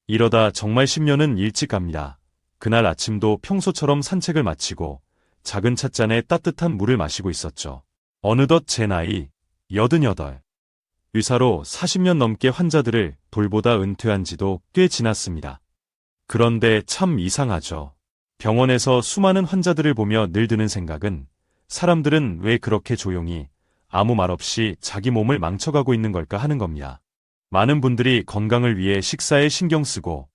이러다 정말 10년은 일찍 갑니다. 그날 아침도 평소처럼 산책을 마치고 작은 찻잔에 따뜻한 물을 마시고 있었죠. 어느덧 제 나이 88. 의사로 40년 넘게 환자들을 돌보다 은퇴한 지도 꽤 지났습니다. 그런데 참 이상하죠. 병원에서 수많은 환자들을 보며 늘 드는 생각은 사람들은 왜 그렇게 조용히 아무 말 없이 자기 몸을 망쳐가고 있는 걸까 하는 겁니다. 많은 분들이 건강을 위해 식사에 신경 쓰고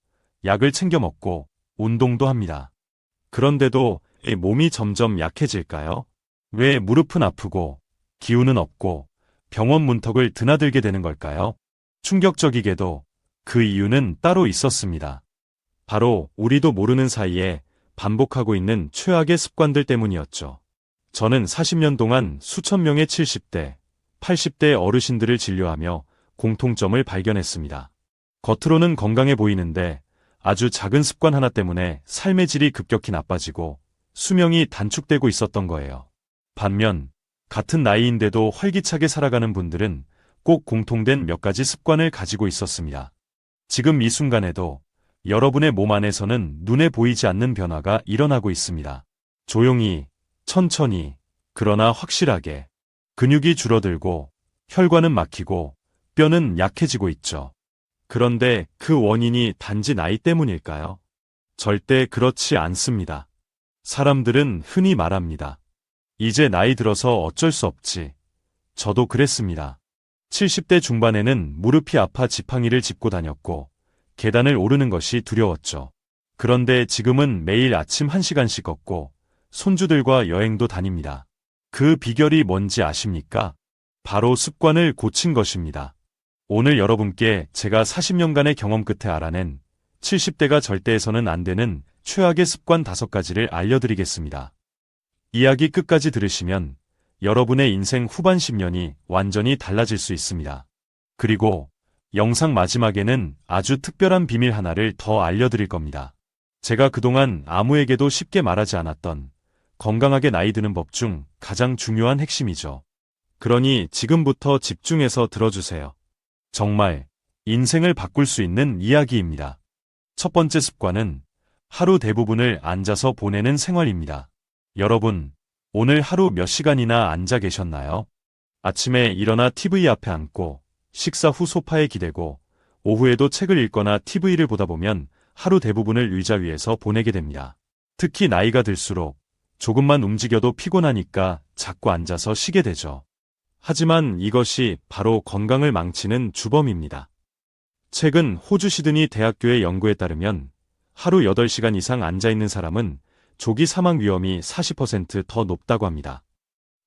약을 챙겨 먹고 운동도 합니다. 그런데도 몸이 점점 약해질까요? 왜 무릎은 아프고 기운은 없고 병원 문턱을 드나들게 되는 걸까요? 충격적이게도 그 이유는 따로 있었습니다. 바로 우리도 모르는 사이에 반복하고 있는 최악의 습관들 때문이었죠. 저는 40년 동안 수천 명의 70대, 80대 어르신들을 진료하며 공통점을 발견했습니다. 겉으로는 건강해 보이는데 아주 작은 습관 하나 때문에 삶의 질이 급격히 나빠지고 수명이 단축되고 있었던 거예요. 반면 같은 나이인데도 활기차게 살아가는 분들은 꼭 공통된 몇 가지 습관을 가지고 있었습니다. 지금 이 순간에도 여러분의 몸 안에서는 눈에 보이지 않는 변화가 일어나고 있습니다. 조용히, 천천히, 그러나 확실하게 근육이 줄어들고 혈관은 막히고 뼈는 약해지고 있죠. 그런데 그 원인이 단지 나이 때문일까요? 절대 그렇지 않습니다. 사람들은 흔히 말합니다. 이제 나이 들어서 어쩔 수 없지. 저도 그랬습니다. 70대 중반에는 무릎이 아파 지팡이를 짚고 다녔고 계단을 오르는 것이 두려웠죠. 그런데 지금은 매일 아침 1시간씩 걷고 손주들과 여행도 다닙니다. 그 비결이 뭔지 아십니까? 바로 습관을 고친 것입니다. 오늘 여러분께 제가 40년간의 경험 끝에 알아낸 70대가 절대 해서는 안 되는 최악의 습관 5가지를 알려드리겠습니다. 이야기 끝까지 들으시면 여러분의 인생 후반 10년이 완전히 달라질 수 있습니다. 그리고 영상 마지막에는 아주 특별한 비밀 하나를 더 알려드릴 겁니다. 제가 그동안 아무에게도 쉽게 말하지 않았던 건강하게 나이 드는 법 중 가장 중요한 핵심이죠. 그러니 지금부터 집중해서 들어주세요. 정말 인생을 바꿀 수 있는 이야기입니다. 첫 번째 습관은 하루 대부분을 앉아서 보내는 생활입니다. 여러분, 오늘 하루 몇 시간이나 앉아 계셨나요? 아침에 일어나 TV 앞에 앉고 식사 후 소파에 기대고 오후에도 책을 읽거나 TV를 보다 보면 하루 대부분을 의자 위에서 보내게 됩니다. 특히 나이가 들수록 조금만 움직여도 피곤하니까 자꾸 앉아서 쉬게 되죠. 하지만 이것이 바로 건강을 망치는 주범입니다. 최근 호주 시드니 대학교의 연구에 따르면 하루 8시간 이상 앉아있는 사람은 조기 사망 위험이 40% 더 높다고 합니다.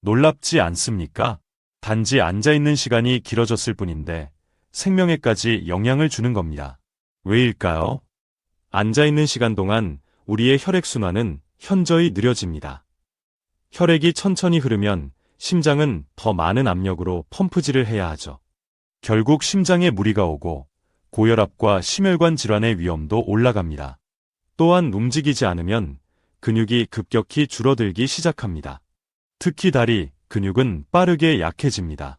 놀랍지 않습니까? 단지 앉아있는 시간이 길어졌을 뿐인데 생명에까지 영향을 주는 겁니다. 왜일까요? 앉아있는 시간 동안 우리의 혈액순환은 현저히 느려집니다. 혈액이 천천히 흐르면 심장은 더 많은 압력으로 펌프질을 해야 하죠. 결국 심장에 무리가 오고 고혈압과 심혈관 질환의 위험도 올라갑니다. 또한 움직이지 않으면 근육이 급격히 줄어들기 시작합니다. 특히 다리 근육은 빠르게 약해집니다.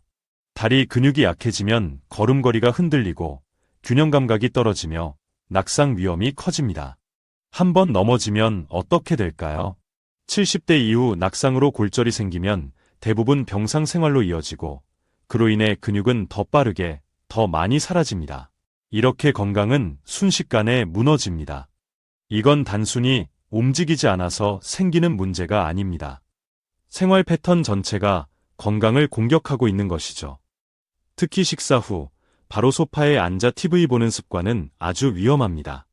다리 근육이 약해지면 걸음걸이가 흔들리고 균형 감각이 떨어지며 낙상 위험이 커집니다. 한번 넘어지면 어떻게 될까요? 70대 이후 낙상으로 골절이 생기면 대부분 병상 생활로 이어지고 그로 인해 근육은 더 빠르게, 더 많이 사라집니다. 이렇게 건강은 순식간에 무너집니다. 이건 단순히 움직이지 않아서 생기는 문제가 아닙니다. 생활 패턴 전체가 건강을 공격하고 있는 것이죠. 특히 식사 후 바로 소파에 앉아 TV 보는 습관은 아주 위험합니다.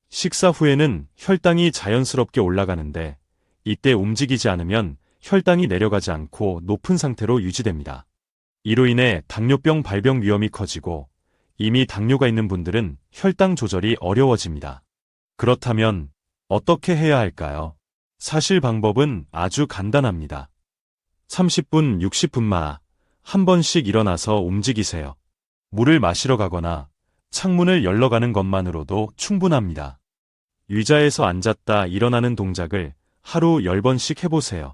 식사 후에는 혈당이 자연스럽게 올라가는데 이때 움직이지 않으면 혈당이 내려가지 않고 높은 상태로 유지됩니다. 이로 인해 당뇨병 발병 위험이 커지고 이미 당뇨가 있는 분들은 혈당 조절이 어려워집니다. 그렇다면 어떻게 해야 할까요? 사실 방법은 아주 간단합니다. 30분, 60분마다 한 번씩 일어나서 움직이세요. 물을 마시러 가거나 창문을 열러 가는 것만으로도 충분합니다. 의자에서 앉았다 일어나는 동작을 하루 10번씩 해보세요.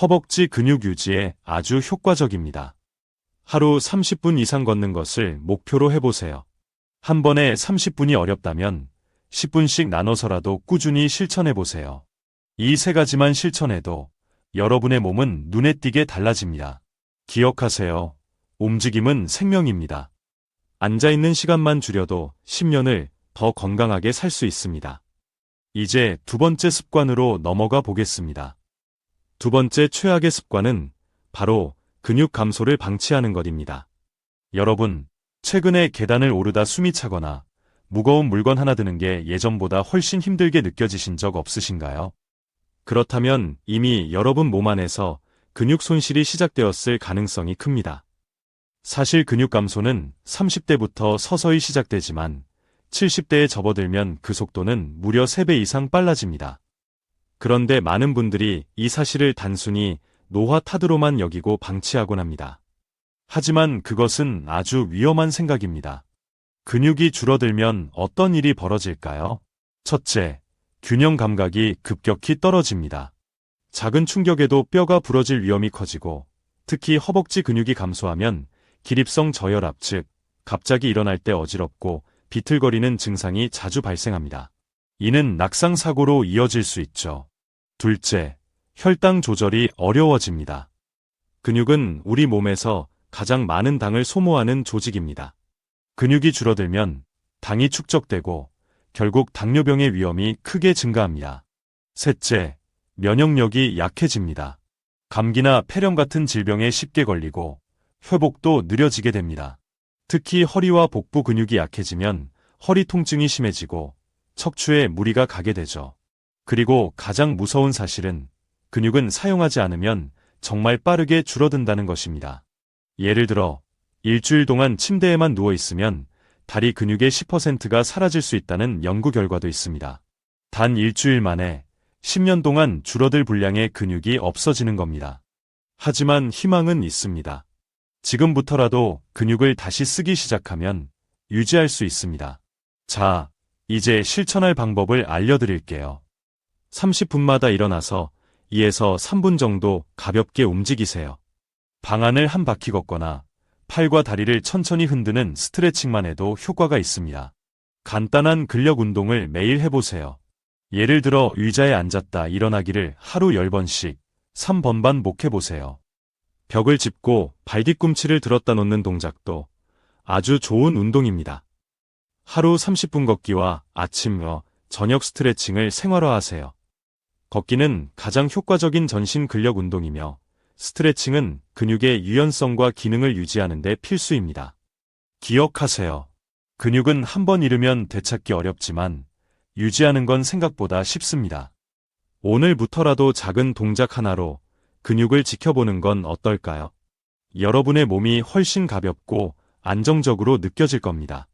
허벅지 근육 유지에 아주 효과적입니다. 하루 30분 이상 걷는 것을 목표로 해보세요. 한 번에 30분이 어렵다면 10분씩 나눠서라도 꾸준히 실천해 보세요. 이 세 가지만 실천해도 여러분의 몸은 눈에 띄게 달라집니다. 기억하세요. 움직임은 생명입니다. 앉아있는 시간만 줄여도 10년을 더 건강하게 살 수 있습니다. 이제 두 번째 습관으로 넘어가 보겠습니다. 두 번째 최악의 습관은 바로 근육 감소를 방치하는 것입니다. 여러분, 최근에 계단을 오르다 숨이 차거나 무거운 물건 하나 드는 게 예전보다 훨씬 힘들게 느껴지신 적 없으신가요? 그렇다면 이미 여러분 몸 안에서 근육 손실이 시작되었을 가능성이 큽니다. 사실 근육 감소는 30대부터 서서히 시작되지만 70대에 접어들면 그 속도는 무려 3배 이상 빨라집니다. 그런데 많은 분들이 이 사실을 단순히 노화 타드로만 여기고 방치하곤 합니다. 하지만 그것은 아주 위험한 생각입니다. 근육이 줄어들면 어떤 일이 벌어질까요? 첫째, 균형 감각이 급격히 떨어집니다. 작은 충격에도 뼈가 부러질 위험이 커지고 특히 허벅지 근육이 감소하면 기립성 저혈압 즉 갑자기 일어날 때 어지럽고 비틀거리는 증상이 자주 발생합니다. 이는 낙상 사고로 이어질 수 있죠. 둘째, 혈당 조절이 어려워집니다. 근육은 우리 몸에서 가장 많은 당을 소모하는 조직입니다. 근육이 줄어들면 당이 축적되고 결국 당뇨병의 위험이 크게 증가합니다. 셋째, 면역력이 약해집니다. 감기나 폐렴 같은 질병에 쉽게 걸리고 회복도 느려지게 됩니다. 특히 허리와 복부 근육이 약해지면 허리 통증이 심해지고 척추에 무리가 가게 되죠. 그리고 가장 무서운 사실은 근육은 사용하지 않으면 정말 빠르게 줄어든다는 것입니다. 예를 들어 일주일 동안 침대에만 누워 있으면 다리 근육의 10%가 사라질 수 있다는 연구 결과도 있습니다. 단 일주일 만에 10년 동안 줄어들 분량의 근육이 없어지는 겁니다. 하지만 희망은 있습니다. 지금부터라도 근육을 다시 쓰기 시작하면 유지할 수 있습니다. 자, 이제 실천할 방법을 알려드릴게요. 30분마다 일어나서 2에서 3분 정도 가볍게 움직이세요. 방 안을 한 바퀴 걷거나 팔과 다리를 천천히 흔드는 스트레칭만 해도 효과가 있습니다. 간단한 근력 운동을 매일 해보세요. 예를 들어 의자에 앉았다 일어나기를 하루 10번씩 3번 반복해보세요. 벽을 짚고 발뒤꿈치를 들었다 놓는 동작도 아주 좋은 운동입니다. 하루 30분 걷기와 아침, 저녁 스트레칭을 생활화하세요. 걷기는 가장 효과적인 전신 근력 운동이며 스트레칭은 근육의 유연성과 기능을 유지하는 데 필수입니다. 기억하세요. 근육은 한번 잃으면 되찾기 어렵지만 유지하는 건 생각보다 쉽습니다. 오늘부터라도 작은 동작 하나로 근육을 지켜보는 건 어떨까요? 여러분의 몸이 훨씬 가볍고 안정적으로 느껴질 겁니다.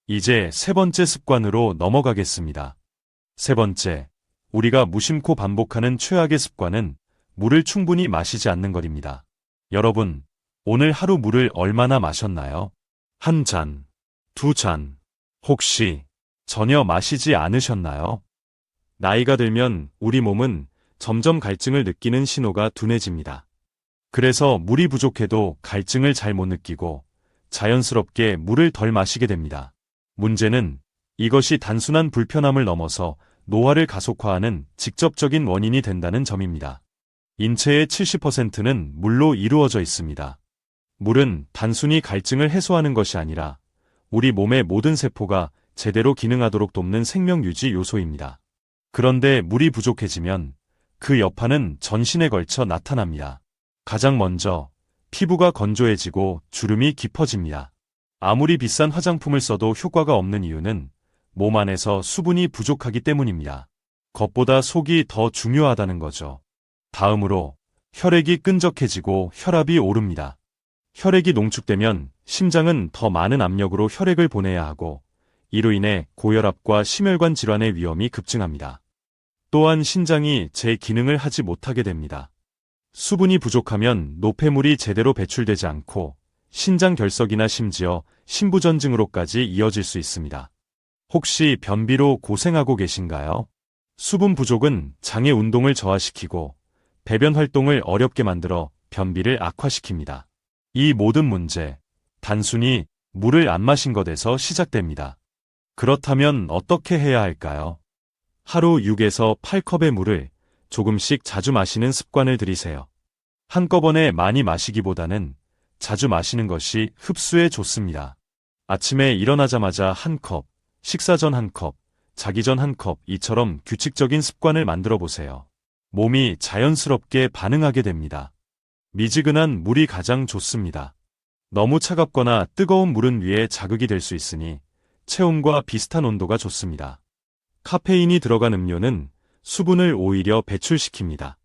이제 세 번째 습관으로 넘어가겠습니다. 세 번째, 우리가 무심코 반복하는 최악의 습관은 물을 충분히 마시지 않는 것입니다. 여러분, 오늘 하루 물을 얼마나 마셨나요? 한 잔, 두 잔, 혹시 전혀 마시지 않으셨나요? 나이가 들면 우리 몸은 점점 갈증을 느끼는 신호가 둔해집니다. 그래서 물이 부족해도 갈증을 잘 못 느끼고 자연스럽게 물을 덜 마시게 됩니다. 문제는 이것이 단순한 불편함을 넘어서 노화를 가속화하는 직접적인 원인이 된다는 점입니다. 인체의 70%는 물로 이루어져 있습니다. 물은 단순히 갈증을 해소하는 것이 아니라 우리 몸의 모든 세포가 제대로 기능하도록 돕는 생명 유지 요소입니다. 그런데 물이 부족해지면 그 여파는 전신에 걸쳐 나타납니다. 가장 먼저 피부가 건조해지고 주름이 깊어집니다. 아무리 비싼 화장품을 써도 효과가 없는 이유는 몸 안에서 수분이 부족하기 때문입니다. 겉보다 속이 더 중요하다는 거죠. 다음으로 혈액이 끈적해지고 혈압이 오릅니다. 혈액이 농축되면 심장은 더 많은 압력으로 혈액을 보내야 하고 이로 인해 고혈압과 심혈관 질환의 위험이 급증합니다. 또한 신장이 제 기능을 하지 못하게 됩니다. 수분이 부족하면 노폐물이 제대로 배출되지 않고 신장 결석이나 심지어 심부전증으로까지 이어질 수 있습니다. 혹시 변비로 고생하고 계신가요? 수분 부족은 장의 운동을 저하시키고 배변 활동을 어렵게 만들어 변비를 악화시킵니다. 이 모든 문제, 단순히 물을 안 마신 것에서 시작됩니다. 그렇다면 어떻게 해야 할까요? 하루 6에서 8컵의 물을 조금씩 자주 마시는 습관을 들이세요. 한꺼번에 많이 마시기보다는 자주 마시는 것이 흡수에 좋습니다. 아침에 일어나자마자 한 컵, 식사 전 한 컵, 자기 전 한 컵, 이처럼 규칙적인 습관을 만들어 보세요. 몸이 자연스럽게 반응하게 됩니다. 미지근한 물이 가장 좋습니다. 너무 차갑거나 뜨거운 물은 위에 자극이 될 수 있으니 체온과 비슷한 온도가 좋습니다. 카페인이 들어간 음료는 수분을 오히려 배출시킵니다.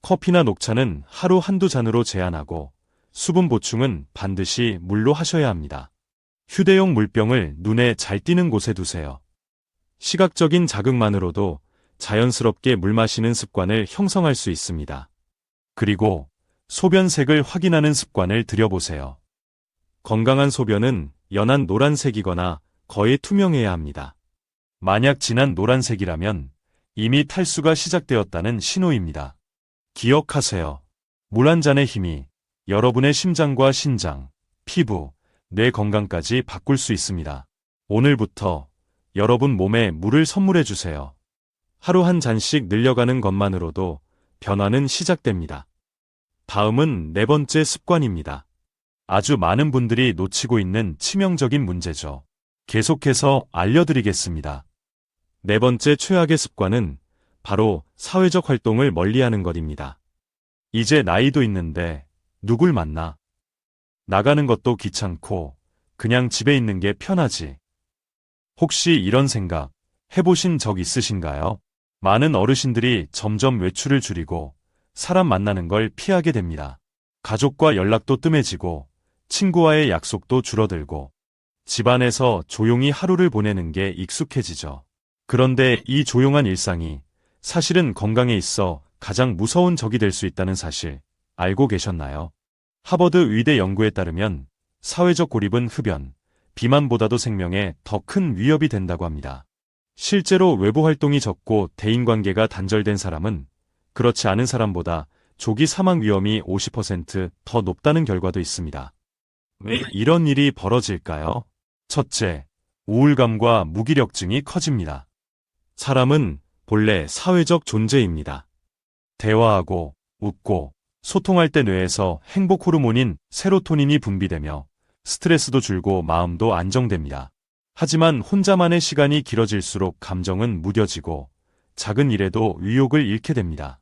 커피나 녹차는 하루 한두 잔으로 제한하고 수분 보충은 반드시 물로 하셔야 합니다. 휴대용 물병을 눈에 잘 띄는 곳에 두세요. 시각적인 자극만으로도 자연스럽게 물 마시는 습관을 형성할 수 있습니다. 그리고 소변색을 확인하는 습관을 들여보세요. 건강한 소변은 연한 노란색이거나 거의 투명해야 합니다. 만약 진한 노란색이라면 이미 탈수가 시작되었다는 신호입니다. 기억하세요. 물 한 잔의 힘이 여러분의 심장과 신장, 피부, 뇌 건강까지 바꿀 수 있습니다. 오늘부터 여러분 몸에 물을 선물해 주세요. 하루 한 잔씩 늘려가는 것만으로도 변화는 시작됩니다. 다음은 네 번째 습관입니다. 아주 많은 분들이 놓치고 있는 치명적인 문제죠. 계속해서 알려드리겠습니다. 네 번째 최악의 습관은 바로 사회적 활동을 멀리하는 것입니다. 이제 나이도 있는데 누굴 만나? 나가는 것도 귀찮고 그냥 집에 있는 게 편하지. 혹시 이런 생각 해보신 적 있으신가요? 많은 어르신들이 점점 외출을 줄이고 사람 만나는 걸 피하게 됩니다. 가족과 연락도 뜸해지고 친구와의 약속도 줄어들고 집안에서 조용히 하루를 보내는 게 익숙해지죠. 그런데 이 조용한 일상이 사실은 건강에 있어 가장 무서운 적이 될 수 있다는 사실 알고 계셨나요? 하버드 의대 연구에 따르면 사회적 고립은 흡연, 비만보다도 생명에 더 큰 위협이 된다고 합니다. 실제로 외부 활동이 적고 대인관계가 단절된 사람은 그렇지 않은 사람보다 조기 사망 위험이 50%더 높다는 결과도 있습니다. 왜 이런 일이 벌어질까요? 첫째, 우울감과 무기력증이 커집니다. 사람은 본래 사회적 존재입니다. 대화하고 웃고 소통할 때 뇌에서 행복 호르몬인 세로토닌이 분비되며 스트레스도 줄고 마음도 안정됩니다. 하지만 혼자만의 시간이 길어질수록 감정은 무뎌지고 작은 일에도 의욕을 잃게 됩니다.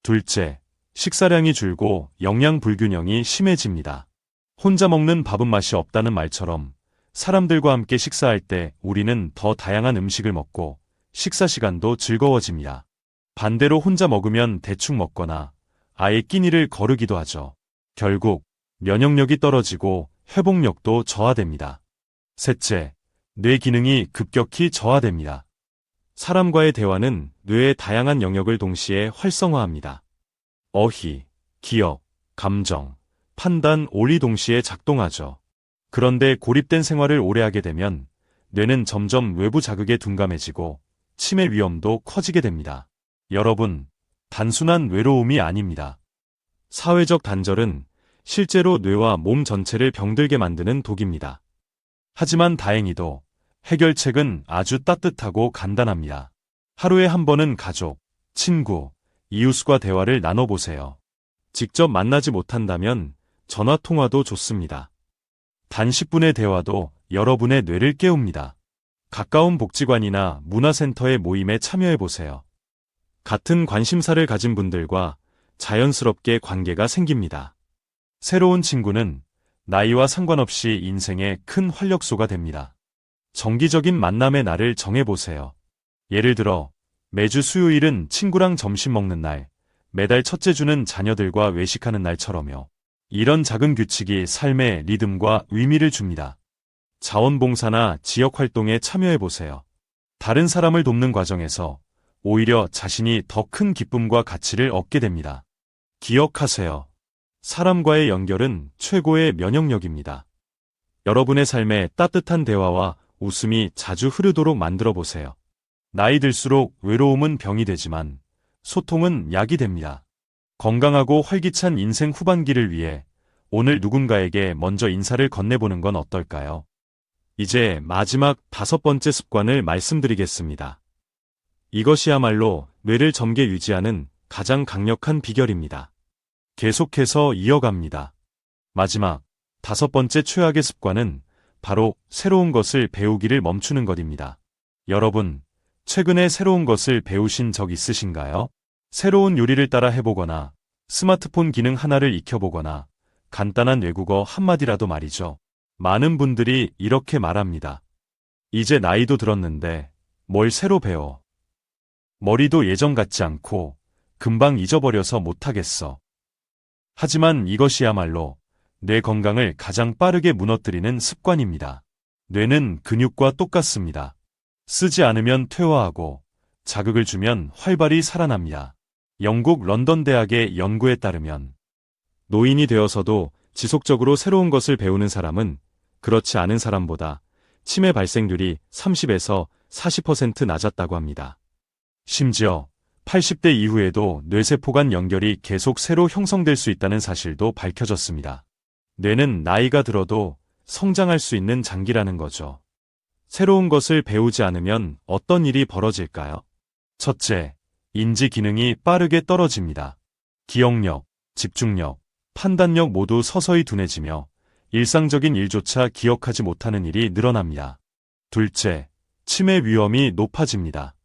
둘째, 식사량이 줄고 영양 불균형이 심해집니다. 혼자 먹는 밥은 맛이 없다는 말처럼 사람들과 함께 식사할 때 우리는 더 다양한 음식을 먹고 식사 시간도 즐거워집니다. 반대로 혼자 먹으면 대충 먹거나 아예 끼니를 거르기도 하죠. 결국 면역력이 떨어지고 회복력도 저하됩니다. 셋째, 뇌 기능이 급격히 저하됩니다. 사람과의 대화는 뇌의 다양한 영역을 동시에 활성화합니다. 어휘, 기억, 감정, 판단, 오리 동시에 작동하죠. 그런데 고립된 생활을 오래 하게 되면 뇌는 점점 외부 자극에 둔감해지고 치매 위험도 커지게 됩니다. 여러분, 단순한 외로움이 아닙니다. 사회적 단절은 실제로 뇌와 몸 전체를 병들게 만드는 독입니다. 하지만 다행히도 해결책은 아주 따뜻하고 간단합니다. 하루에 한 번은 가족, 친구, 이웃과 대화를 나눠보세요. 직접 만나지 못한다면 전화통화도 좋습니다. 단 10분의 대화도 여러분의 뇌를 깨웁니다. 가까운 복지관이나 문화센터의 모임에 참여해보세요. 같은 관심사를 가진 분들과 자연스럽게 관계가 생깁니다. 새로운 친구는 나이와 상관없이 인생의 큰 활력소가 됩니다. 정기적인 만남의 날을 정해보세요. 예를 들어 매주 수요일은 친구랑 점심 먹는 날, 매달 첫째 주는 자녀들과 외식하는 날처럼요. 이런 작은 규칙이 삶의 리듬과 의미를 줍니다. 자원봉사나 지역활동에 참여해보세요. 다른 사람을 돕는 과정에서 오히려 자신이 더 큰 기쁨과 가치를 얻게 됩니다. 기억하세요. 사람과의 연결은 최고의 면역력입니다. 여러분의 삶에 따뜻한 대화와 웃음이 자주 흐르도록 만들어 보세요. 나이 들수록 외로움은 병이 되지만 소통은 약이 됩니다. 건강하고 활기찬 인생 후반기를 위해 오늘 누군가에게 먼저 인사를 건네보는 건 어떨까요? 이제 마지막 5번째 습관을 말씀드리겠습니다. 이것이야말로 뇌를 젊게 유지하는 가장 강력한 비결입니다. 계속해서 이어갑니다. 마지막 5번째 최악의 습관은 바로 새로운 것을 배우기를 멈추는 것입니다. 여러분, 최근에 새로운 것을 배우신 적 있으신가요? 새로운 요리를 따라 해보거나, 스마트폰 기능 하나를 익혀보거나, 간단한 외국어 한마디라도 말이죠. 많은 분들이 이렇게 말합니다. 이제 나이도 들었는데 뭘 새로 배워. 머리도 예전 같지 않고 금방 잊어버려서 못하겠어. 하지만 이것이야말로 뇌 건강을 가장 빠르게 무너뜨리는 습관입니다. 뇌는 근육과 똑같습니다. 쓰지 않으면 퇴화하고 자극을 주면 활발히 살아납니다. 영국 런던 대학의 연구에 따르면 노인이 되어서도 지속적으로 새로운 것을 배우는 사람은 그렇지 않은 사람보다 치매 발생률이 30에서 40% 낮았다고 합니다. 심지어 80대 이후에도 뇌세포 간 연결이 계속 새로 형성될 수 있다는 사실도 밝혀졌습니다. 뇌는 나이가 들어도 성장할 수 있는 장기라는 거죠. 새로운 것을 배우지 않으면 어떤 일이 벌어질까요? 첫째, 인지 기능이 빠르게 떨어집니다. 기억력, 집중력, 판단력 모두 서서히 둔해지며 일상적인 일조차 기억하지 못하는 일이 늘어납니다. 둘째, 치매 위험이 높아집니다.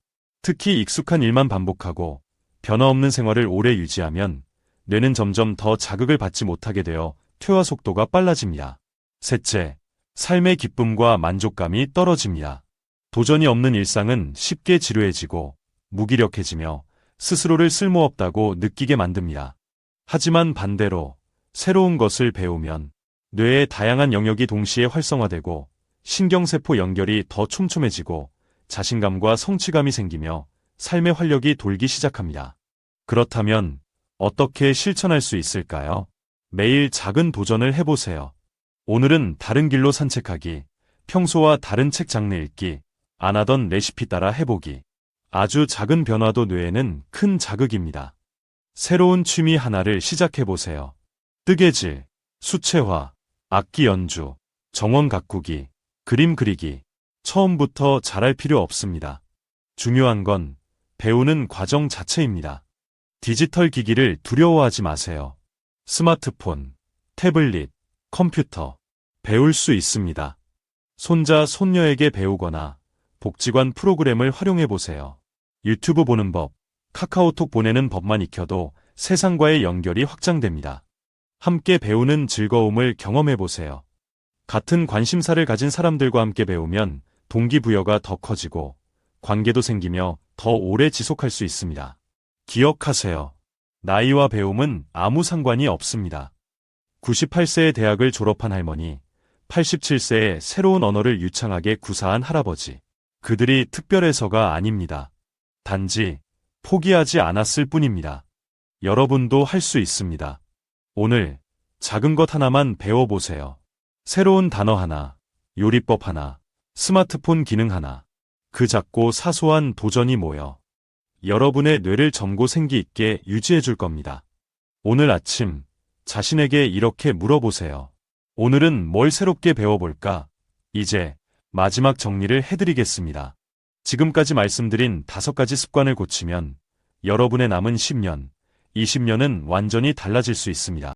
특히 익숙한 일만 반복하고 변화 없는 생활을 오래 유지하면 뇌는 점점 더 자극을 받지 못하게 되어 퇴화 속도가 빨라집니다. 셋째, 삶의 기쁨과 만족감이 떨어집니다. 도전이 없는 일상은 쉽게 지루해지고 무기력해지며 스스로를 쓸모없다고 느끼게 만듭니다. 하지만 반대로 새로운 것을 배우면 뇌의 다양한 영역이 동시에 활성화되고 신경세포 연결이 더 촘촘해지고 자신감과 성취감이 생기며 삶의 활력이 돌기 시작합니다. 그렇다면 어떻게 실천할 수 있을까요? 매일 작은 도전을 해보세요. 오늘은 다른 길로 산책하기, 평소와 다른 책 장르 읽기, 안 하던 레시피 따라 해보기. 아주 작은 변화도 뇌에는 큰 자극입니다. 새로운 취미 하나를 시작해보세요. 뜨개질, 수채화, 악기 연주, 정원 가꾸기, 그림 그리기. 처음부터 잘할 필요 없습니다. 중요한 건 배우는 과정 자체입니다. 디지털 기기를 두려워하지 마세요. 스마트폰, 태블릿, 컴퓨터, 배울 수 있습니다. 손자, 손녀에게 배우거나 복지관 프로그램을 활용해보세요. 유튜브 보는 법, 카카오톡 보내는 법만 익혀도 세상과의 연결이 확장됩니다. 함께 배우는 즐거움을 경험해보세요. 같은 관심사를 가진 사람들과 함께 배우면 동기부여가 더 커지고 관계도 생기며 더 오래 지속할 수 있습니다. 기억하세요. 나이와 배움은 아무 상관이 없습니다. 98세에 대학을 졸업한 할머니, 87세에 새로운 언어를 유창하게 구사한 할아버지. 그들이 특별해서가 아닙니다. 단지 포기하지 않았을 뿐입니다. 여러분도 할 수 있습니다. 오늘 작은 것 하나만 배워보세요. 새로운 단어 하나, 요리법 하나, 스마트폰 기능 하나. 그 작고 사소한 도전이 모여 여러분의 뇌를 젊고 생기 있게 유지해 줄 겁니다. 오늘 아침 자신에게 이렇게 물어보세요. 오늘은 뭘 새롭게 배워볼까? 이제 마지막 정리를 해드리겠습니다. 지금까지 말씀드린 5가지 습관을 고치면 여러분의 남은 10년, 20년은 완전히 달라질 수 있습니다.